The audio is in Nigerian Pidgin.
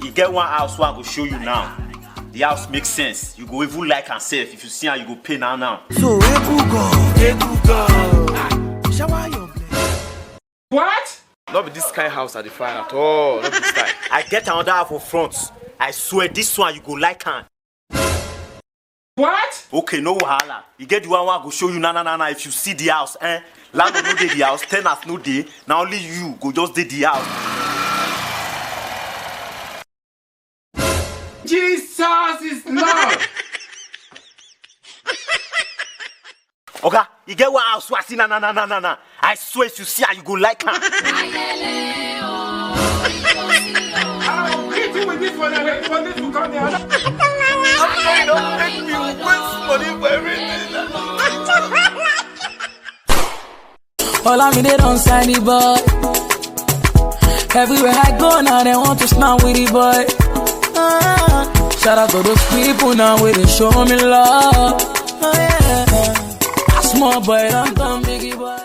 You get one house where I go show you now. The house makes sense. You go even like and safe. If you see how you go pay now. So shower your blade. What? Not be this kind house at the fire at all. Not this time. I get another half for front. I swear this one you go like and. What? Okay, no wahala. You get the one where I go show you now. If you see the house, landlord no dey the house, tenants no dey. Now only you go just dey the house. Jesus is Lord. Okay, you get one house where I see na. I swear if you see how you go like and. I'll hit you with this one and wait for this to come here. Don't make me waste money for everything. All I mean, they don't sign the boy. Everywhere I go now, they want to snap with the boy. Shout out to those people now where they show me love. A small boy, don't come biggie boy.